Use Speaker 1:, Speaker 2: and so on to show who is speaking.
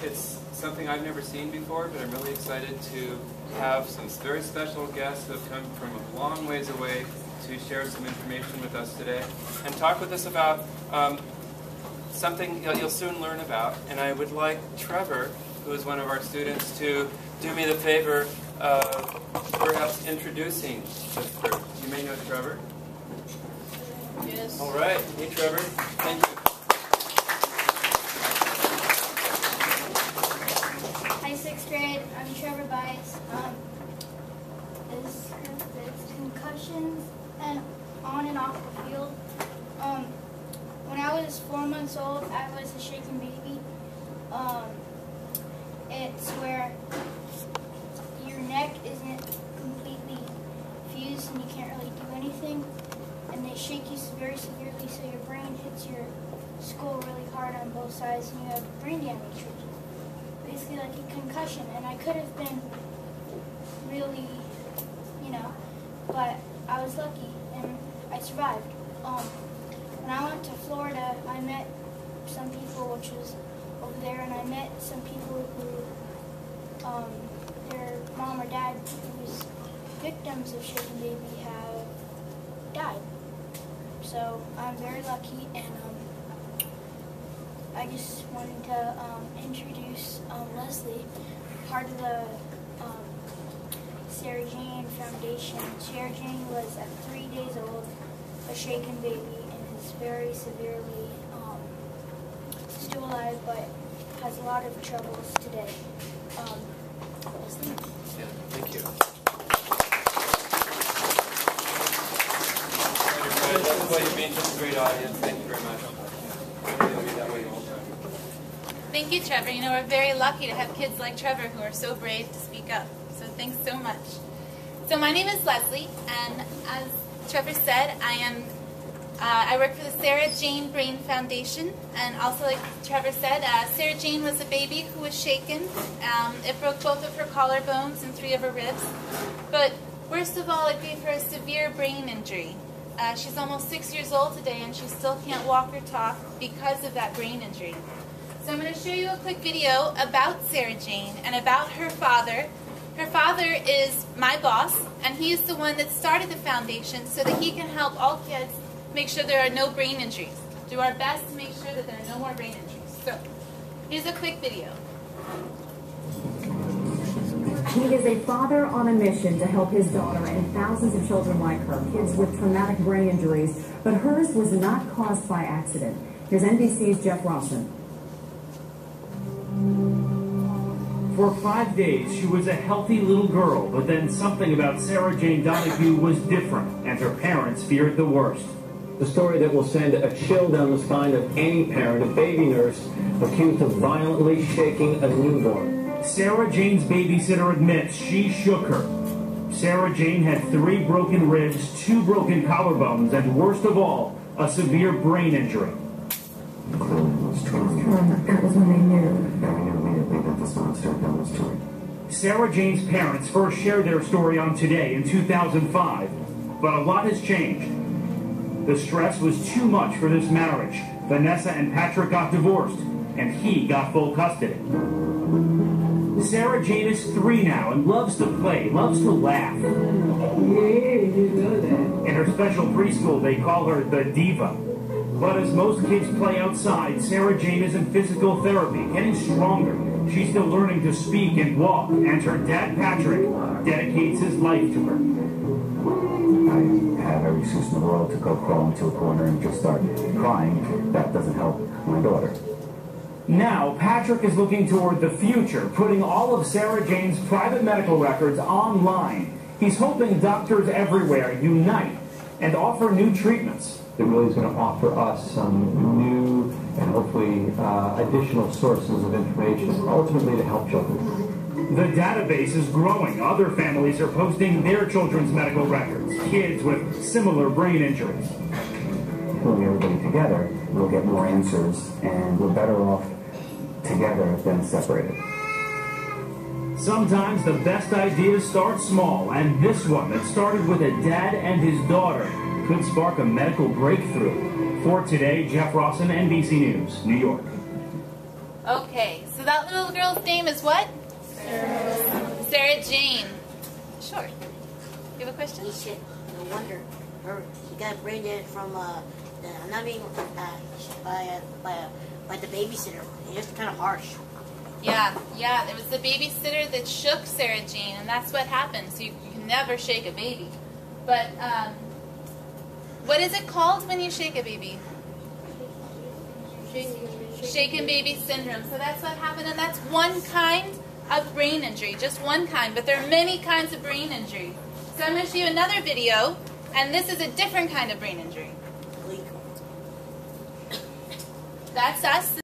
Speaker 1: It's something I've never seen before, but I'm really excited to have some very special guests who have come from a long ways away to share some information with us today and talk with us about something you'll soon learn about. And I would like Trevor, who is one of our students, to do me the favor of perhaps introducing this group. You may know Trevor.
Speaker 2: Yes.
Speaker 1: All right. Hey, Trevor. Thank you.
Speaker 3: Hi, 6th grade. I'm Trevor Bice. This group is concussions and on and off the field. When I was 4 months old, I was a shaken baby. It's where your neck isn't completely fused and you can't really do anything. And they shake you very severely, so your brain hits your skull really hard on both sides and you have brain damage, which is basically like a concussion. And I could have been really, but I was lucky and I survived. When I went to Florida, I met some people, which was over there, and I met some people who, their mom or dad, who was victims of shaken baby, have died. So I'm very lucky, and I just wanted to introduce Leslie, part of the Sarah Jane Foundation. Sarah Jane was at 3 days old, a shaken baby, and is very severely still alive, but has a lot of troubles today. Leslie?
Speaker 1: Yeah, thank you. That's why you've been such a great audience. Thank you very much. It'll be that way all the time.
Speaker 2: Thank you, Trevor. We're very lucky to have kids like Trevor who are so brave to speak up. So thanks so much. So my name is Leslie, and as Trevor said, I work for the Sarah Jane Brain Foundation, and also like Trevor said, Sarah Jane was a baby who was shaken. It broke both of her collarbones and 3 of her ribs, but worst of all, it gave her a severe brain injury. She's almost 6 years old today, and she still can't walk or talk because of that brain injury. So I'm going to show you a quick video about Sarah Jane and about her father. Her father is my boss, and he is the one that started the foundation so that he can help all kids make sure there are no brain injuries. Do our best to make sure that there are no more brain injuries. So, here's a quick video.
Speaker 4: He is a father on a mission to help his daughter and thousands of children like her, kids with traumatic brain injuries, but hers was not caused by accident. Here's NBC's Jeff Rossen.
Speaker 5: For 5 days, she was a healthy little girl, but then something about Sarah Jane Donahue was different, and her parents feared the worst.
Speaker 6: The story that will send a chill down the spine of any parent, a baby nurse accused of violently shaking a newborn.
Speaker 5: Sarah Jane's babysitter admits she shook her. Sarah Jane had 3 broken ribs, 2 broken collarbones, and worst of all, a severe brain injury.
Speaker 4: That was when they knew.
Speaker 7: Yeah, we knew immediately that this monster had done this to her.
Speaker 5: Sarah Jane's parents first shared their story on Today in 2005, but a lot has changed. The stress was too much for this marriage. Vanessa and Patrick got divorced, and he got full custody. Sarah Jane is 3 now and loves to play, loves to laugh. In her special preschool, they call her the Diva. But as most kids play outside, Sarah Jane is in physical therapy, getting stronger. She's still learning to speak and walk, and her dad, Patrick, dedicates his life to her.
Speaker 7: I have every excuse in the world to go crawl into a corner and just start crying. That doesn't help my daughter.
Speaker 5: Now, Patrick is looking toward the future, putting all of Sarah Jane's private medical records online. He's hoping doctors everywhere unite and offer new treatments.
Speaker 8: It really is going to offer us some new and hopefully additional sources of information, ultimately to help children.
Speaker 5: The database is growing. Other families are posting their children's medical records, kids with similar brain injuries.
Speaker 7: Pulling everybody together, we'll get more answers, and we're better off together than separated.
Speaker 5: Sometimes the best ideas start small, and this one that started with a dad and his daughter could spark a medical breakthrough. For Today, Jeff Rossen, NBC News, New York.
Speaker 2: Okay, so that little girl's name is what? Sarah Jane. Sure. You have a question?
Speaker 9: He said, no wonder she got brain damage from not being by the babysitter. It's just kind of harsh.
Speaker 2: Yeah, it was the babysitter that shook Sarah Jane, and that's what happens. You can never shake a baby. But what is it called when you shake a baby? Shaken baby syndrome. So that's what happened, and that's one kind of brain injury, just one kind, but there are many kinds of brain injury. So I'm going to show you another video, and this is a different kind of brain injury. That's us.